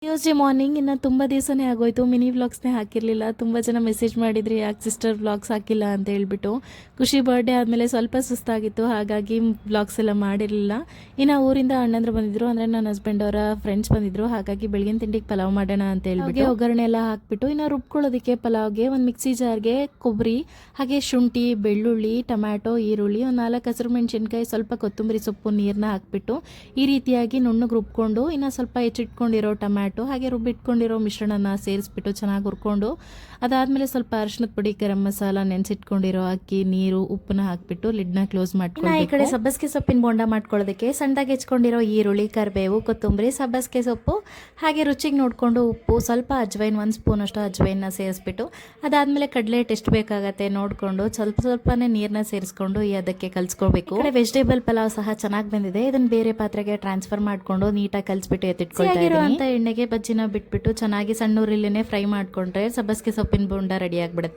Tuesday morning ಇನ್ನು ತುಂಬ ದಿವಸನೇ ಆಗೋಯ್ತು, ಮಿನಿ ವ್ಲಾಗ್ಸ್ನೇ ಹಾಕಿರಲಿಲ್ಲ. ತುಂಬ ಜನ ಮೆಸೇಜ್ ಮಾಡಿದ್ರಿ ಯಾಕೆ ಸಿಸ್ಟರ್ ವ್ಲಾಗ್ಸ್ ಹಾಕಿಲ್ಲ ಅಂತ ಹೇಳ್ಬಿಟ್ಟು. ಖುಷಿ ಬರ್ಡೇ ಆದಮೇಲೆ ಸ್ವಲ್ಪ ಸುಸ್ತಾಗಿತ್ತು, ಹಾಗಾಗಿ ವ್ಲಾಗ್ಸ್ ಎಲ್ಲ ಮಾಡಿರಲಿಲ್ಲ. ಇನ್ನು ಊರಿಂದ ಅಣ್ಣಂದ್ರು ಬಂದಿದ್ರು, ಅಂದರೆ ನನ್ನ ಹಸ್ಬೆಂಡ್ ಅವರ ಫ್ರೆಂಡ್ಸ್ ಬಂದಿದ್ರು. ಹಾಗಾಗಿ ಬೆಳಗಿನ ತಿಂಡಿಗೆ ಪಲಾವ್ ಮಾಡೋಣ ಅಂತ ಹೇಳ್ಬಿಟ್ಟು ಒಗ್ಗರಣೆ ಎಲ್ಲ ಹಾಕ್ಬಿಟ್ಟು ಇನ್ನು ರುಬ್ಕೊಳ್ಳೋದಕ್ಕೆ ಪಲಾವ್ಗೆ ಒಂದು ಮಿಕ್ಸಿ ಜಾರ್ಗೆ ಕೊಬ್ಬರಿ, ಹಾಗೆ ಶುಂಠಿ, ಬೆಳ್ಳುಳ್ಳಿ, ಟೊಮ್ಯಾಟೊ, ಈರುಳ್ಳಿ, ಒಂದು 4 ಹಸಿರು ಮೆಣಸಿನ್ಕಾಯಿ, ಸ್ವಲ್ಪ ಕೊತ್ತಂಬರಿ ಸೊಪ್ಪು, ನೀರನ್ನ ಹಾಕ್ಬಿಟ್ಟು ಈ ರೀತಿಯಾಗಿ ನುಣ್ಣಗೆ ರುಬ್ಕೊಂಡು ಇನ್ನು ಸ್ವಲ್ಪ ಹೆಚ್ಚಿಟ್ಕೊಂಡಿರೋ ಟೊಮ್ಯಾಟೊ ಹಾಗೆ ರುಬ್ಬಿಟ್ಕೊಂಡಿರೋ ಮಿಶ್ರಣನ ಸೇರಿಸ್ಬಿಟ್ಟು ಚೆನ್ನಾಗಿ ಹುರ್ಕೊಂಡು, ಅದಾದಮೇಲೆ ಸ್ವಲ್ಪ ಅರಿಶಿನದ ಪುಡಿ, ಗರಂ ಮಸಾಲ, ನೆನೆಸಿಟ್ಕೊಂಡಿರೋ ಅಕ್ಕಿ, ನೀರು, ಉಪ್ಪನ್ನ ಹಾಕ್ಬಿಟ್ಟು ಲಿಡ್ನ ಕ್ಲೋಸ್ ಮಾಡ್ಕೊಂಡು ಈ ಕಡೆ ಸಬ್ಬಸಿಗೆ ಸೊಪ್ಪಿನ ಬೋಂಡ ಮಾಡ್ಕೊಳ್ಳೋದಕ್ಕೆ ಸಣ್ಣದಾಗಿ ಹೆಚ್ಕೊಂಡಿರೋ ಈರುಳ್ಳಿ, ಕರಿಬೇವು, ಕೊತ್ತಂಬರಿ, ಸಬ್ಬಸಿಗೆ ಸೊಪ್ಪು, ಹಾಗೆ ರುಚಿಗೆ ನೋಡಿಕೊಂಡು ಉಪ್ಪು, ಸ್ವಲ್ಪ ಅಜ್ವೈನ್, 1 ಸ್ಪೂನ್ ಅಷ್ಟು ಅಜ್ವೈನ್ನ ಸೇರಿಸ್ಬಿಟ್ಟು, ಅದಾದಮೇಲೆ ಕಡಲೆ ಹಿಟ್ಟು ಎಷ್ಟು ಬೇಕಾಗತ್ತೆ ನೋಡಿಕೊಂಡು ಸ್ವಲ್ಪನೇ ನೀರನ್ನ ಸೇರಿಸ್ಕೊಂಡು ಅದಕ್ಕೆ ಕಲಿಸ್ಕೊಳ್ಬೇಕು. ವೆಜಿಟೇಬಲ್ ಪಲಾವ್ ಸಹ ಚೆನ್ನಾಗಿ ಬಂದಿದೆ. ಇದನ್ನು ಬೇರೆ ಪಾತ್ರೆಗೆ ಟ್ರಾನ್ಸ್ಫರ್ ಮಾಡಿಕೊಂಡು ನೀಟಾಗಿ ಕಲಿಸ್ಬಿಟ್ಟು ಎತ್ತಿಟ್ಕೊಳ್ತಾ ಇದ್ದೀನಿ. ಎಣ್ಣೆಗೆ ಬಜ್ಜಿನ ಬಿಟ್ಬಿಟ್ಟು ಚೆನ್ನಾಗಿ ಸಣ್ಣ ಉರಿಲೇನೆ ಫ್ರೈ ಮಾಡಿಕೊಂಡ್ರೆ ಸಬ್ಬಸಿಗೆ ಸೊಪ್ಪಿನ ಬೋಂಡ ರೆಡಿ ಆಗಿಬಿಡುತ್ತೆ.